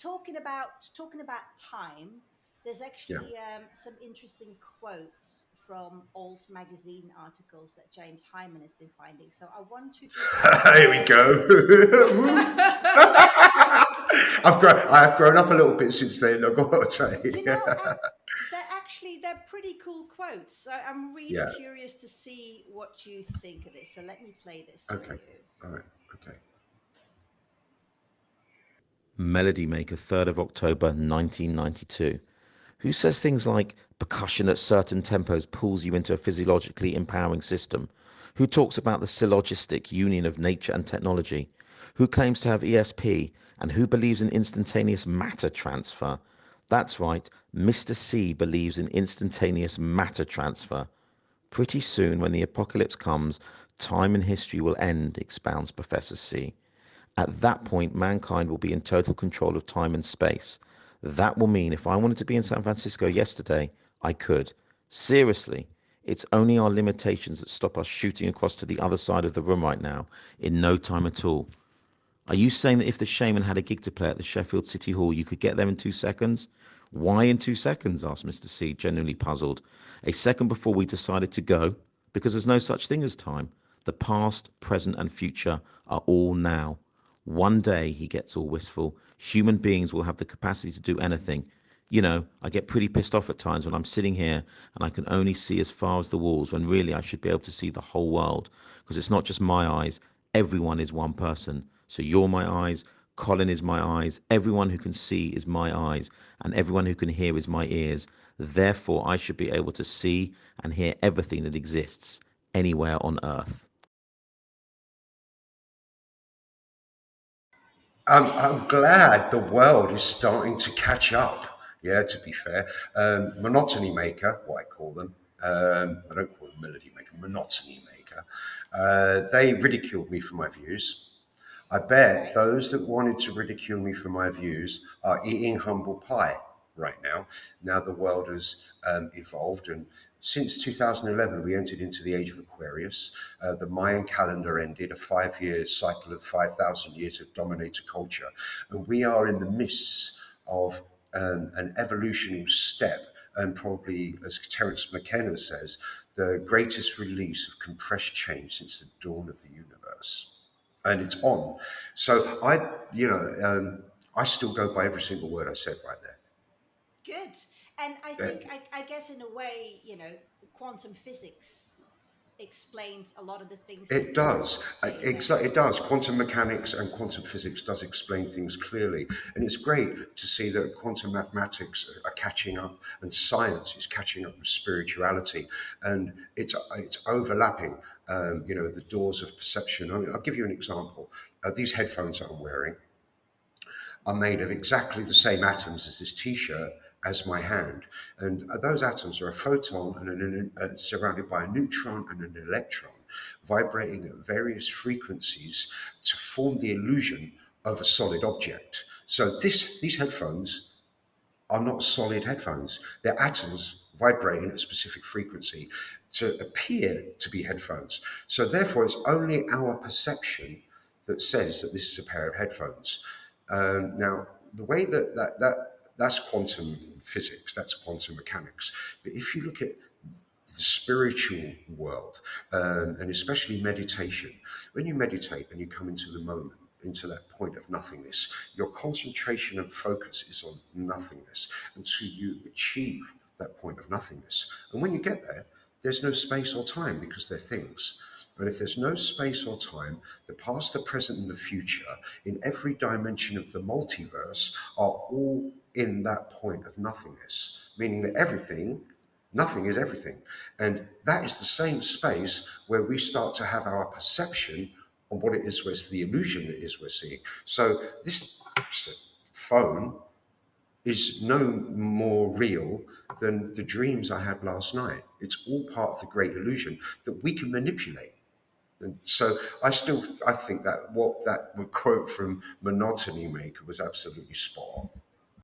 talking about time, there's Yeah. actually some interesting quotes from old magazine articles that James Hyman has been finding. So I want to just Here we play. go. I have grown up a little bit since then, I've got to say. you know, and they're pretty cool quotes. So I'm really Yeah. curious to see what you think of this. So let me play this for Okay. you. All right. Okay. Melody Maker, 3rd of October 1992. Who says things like percussion at certain tempos pulls you into a physiologically empowering system? Who talks about the syllogistic union of nature and technology? Who claims to have ESP? And who believes in instantaneous matter transfer? That's right, Mr. C believes in instantaneous matter transfer. Pretty soon, when the apocalypse comes, time and history will end, expounds Professor C. At that point, mankind will be in total control of time and space. That will mean if I wanted to be in San Francisco yesterday, I could. Seriously, it's only our limitations that stop us shooting across to the other side of the room right now in no time at all. Are you saying that if the Shaman had a gig to play at the Sheffield City Hall, you could get there in 2 seconds? Why in 2 seconds? Asked Mr. C, genuinely puzzled. A second before we decided to go, because there's no such thing as time. The past, present, and future are all now. One day, he gets all wistful, human beings will have the capacity to do anything. You know, I get pretty pissed off at times when I'm sitting here and I can only see as far as the walls when really I should be able to see the whole world. Because it's not just my eyes, everyone is one person. So you're my eyes, Colin is my eyes, everyone who can see is my eyes, and everyone who can hear is my ears. Therefore, I should be able to see and hear everything that exists anywhere on earth. I'm glad the world is starting to catch up. Yeah, to be fair. Monotony maker, what I call them. I don't call them melody maker, monotony maker. They ridiculed me for my views. I bet Right. those that wanted to ridicule me for my views are eating humble pie right now. Now the world has evolved, and since 2011, we entered into the age of Aquarius. The Mayan calendar ended, a 5 year cycle of 5,000 years of dominator culture, and we are in the midst of an evolutionary step, and probably, as Terence McKenna says, the greatest release of compressed change since the dawn of the universe, and it's on. So I still go by every single word I said right there. Good. And I Uh, think, I guess, in a way, quantum physics explains a lot of the things that It you're does. saying there. It does. Quantum mechanics and quantum physics does explain things clearly, and it's great to see that quantum mathematics are catching up, and science is catching up with spirituality, and it's overlapping. The doors of perception. I mean, I'll give you an example. These headphones that I'm wearing are made of exactly the same atoms as this T-shirt as my hand, and those atoms are a photon surrounded by a neutron and an electron, vibrating at various frequencies to form the illusion of a solid object. So these headphones are not solid headphones; they're atoms vibrating at a specific frequency to appear to be headphones. So therefore, it's only our perception that says that this is a pair of headphones. Now, the way that's quantum physics, that's quantum mechanics. But if you look at the spiritual world, and especially meditation, when you meditate and you come into the moment, into that point of nothingness, your concentration and focus is on nothingness until you achieve that point of nothingness. And when you get there, there's no space or time because they're things. And if there's no space or time, the past, the present, and the future in every dimension of the multiverse are all in that point of nothingness, meaning that nothing is everything. And that is the same space where we start to have our perception on what it is, where's the illusion it is we're seeing. So this phone is no more real than the dreams I had last night. It's all part of the great illusion that we can manipulate. And so I think that what that quote from Monotony Maker was absolutely spot on.